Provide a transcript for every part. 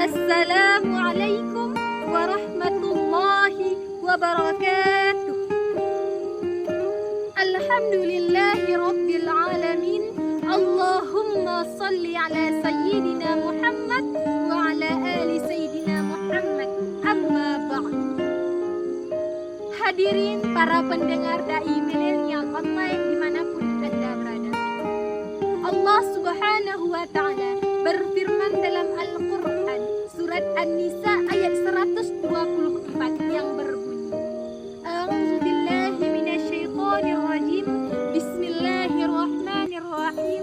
Assalamualaikum warahmatullahi wabarakatuh. Alhamdulillahi rabbil alamin. Allahumma salli ala sayyidina Muhammad wa ala ali sayyidina Muhammad. Amma ba'd. Hadirin para pendengar dai milenial online dimanapun Anda berada, Allah Subhanahu wa ta'ala berfirman dalam Al-Quran surat An-Nisa ayat 124 yang berbunyi, A'udzubillahi minasyaitonirrajim, Bismillahirrahmanirrahim,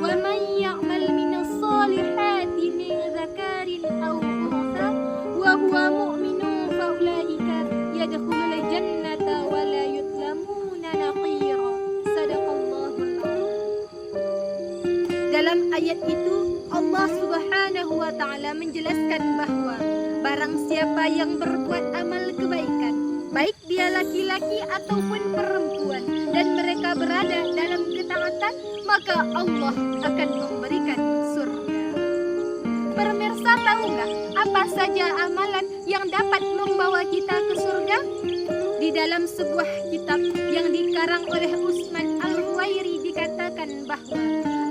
wa man ya'mal minas solihati min dzakarin aw untha wa huwa mu'minun fa ulaika yadkhulul jannata wa la yudlamuna naqira. Sadaqallahul azim. Dalam ayat itu Allah Subhanahu wa ta'ala menjelaskan bahwa barang siapa yang berbuat amal kebaikan, baik dia laki-laki ataupun perempuan, dan mereka berada dalam ketaatan, maka Allah akan memberikan surga. Pemirsa, tahu nggak apa saja amalan yang dapat membawa kita ke surga? Di dalam sebuah kitab yang dikarang oleh Usman Al-Huwairi dikatakan bahwa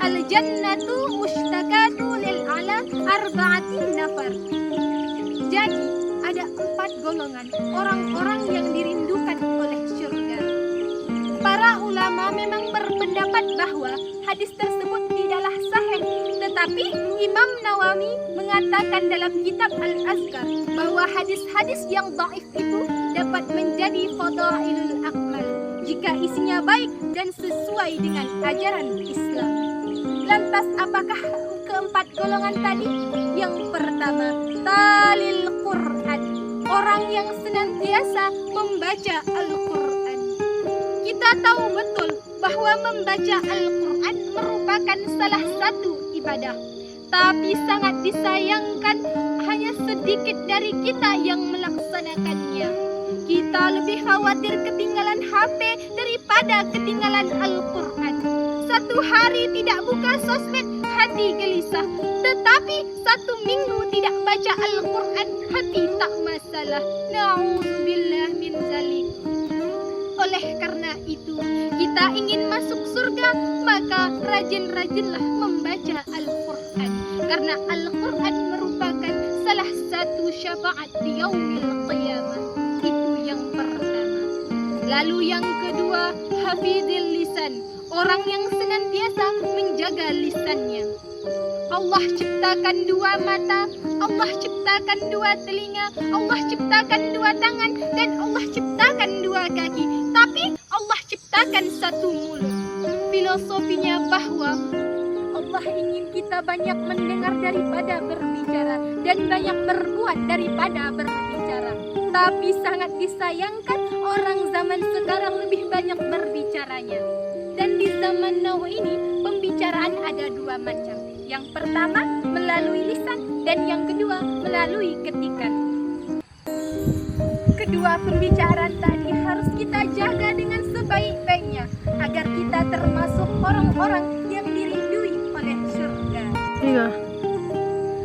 al-jannatu mushtaqatu lil ala arba'atin nafar. Jadi ada 4 golongan orang-orang yang dirindukan oleh surga. Para ulama memang berpendapat bahwa hadis tersebut tidaklah sahih, tetapi Imam Nawawi mengatakan dalam kitab Al-Azkar bahwa hadis-hadis yang dhaif itu dapat menjadi fadailul akmal jika isinya baik dan sesuai dengan ajaran Islam. Lantas apakah keempat golongan tadi? Yang pertama, talil Quran, orang yang senantiasa membaca Al-Quran. Kita tahu betul bahwa membaca Al-Quran merupakan salah satu ibadah, tapi sangat disayangkan hanya sedikit dari kita yang melaksanakannya. Kita lebih khawatir ketinggalan HP daripada ketinggalan Al-Quran. Satu hari tidak buka sosmed, hati gelisah. Tetapi 1 minggu tidak baca Al-Quran, hati tak masalah. Na'udzubillah min zalik. Oleh karena itu, kita ingin masuk surga, maka rajin-rajinlah membaca Al-Quran. Karena Al-Quran merupakan salah satu syafaat di yaumil qiyamah. Itu yang pertama. Lalu yang kedua, hafidhil lisan, orang yang senantiasa menjaga lisannya. Allah ciptakan 2 mata, Allah ciptakan 2 telinga, Allah ciptakan 2 tangan, dan Allah ciptakan 2 kaki. Tapi Allah ciptakan 1 mulut. Filosofinya bahwa Allah ingin kita banyak mendengar daripada berbicara, dan banyak berbuat daripada berbicara. Tapi sangat disayangkan orang zaman sekarang lebih banyak berbicaranya. Dan di zaman now ini pembicaraan ada 2 macam. Yang pertama melalui lisan, dan yang kedua melalui ketikan. Kedua pembicaraan tadi harus kita jaga dengan sebaik-baiknya agar kita termasuk orang-orang yang dirindui oleh surga. Iya.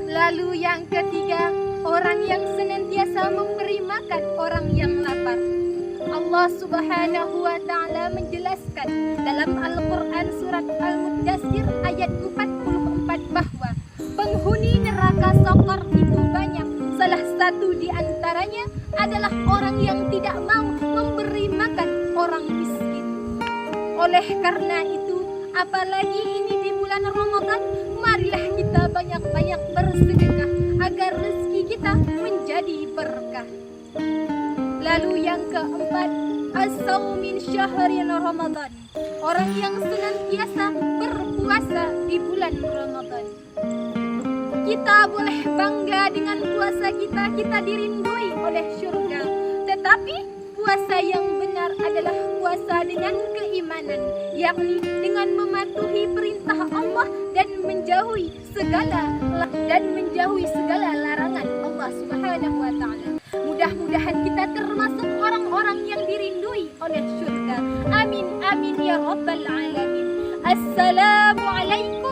Lalu yang ketiga, orang yang senantiasa memberi makan orang yang lapar. Allah Subhanahu wa ta'ala menjelaskan dalam Al-Quran surat Al-Muddatsir ayat 44 bahwa penghuni neraka Saqar itu banyak. Salah satu di antaranya adalah orang yang tidak mau memberi makan orang miskin. Oleh karena itu, apalagi ini di bulan Ramadan, marilah kita banyak-banyak bersedekah agar rezeki kita menjadi berkah. Lalu yang keempat, as-shaum min syahri Ramadan, orang yang senantiasa berpuasa di bulan Ramadan. Kita boleh bangga dengan puasa kita, kita dirindui oleh surga. Tetapi puasa yang benar adalah puasa dengan keimanan, yakni dengan mematuhi perintah Allah dan menjauhi segala larangan Allah Subhanahu wa ta'ala. Mudah-mudahan kita termasuk orang-orang yang dirindui oleh surga. Amin amin ya rabbal alamin. Assalamualaikum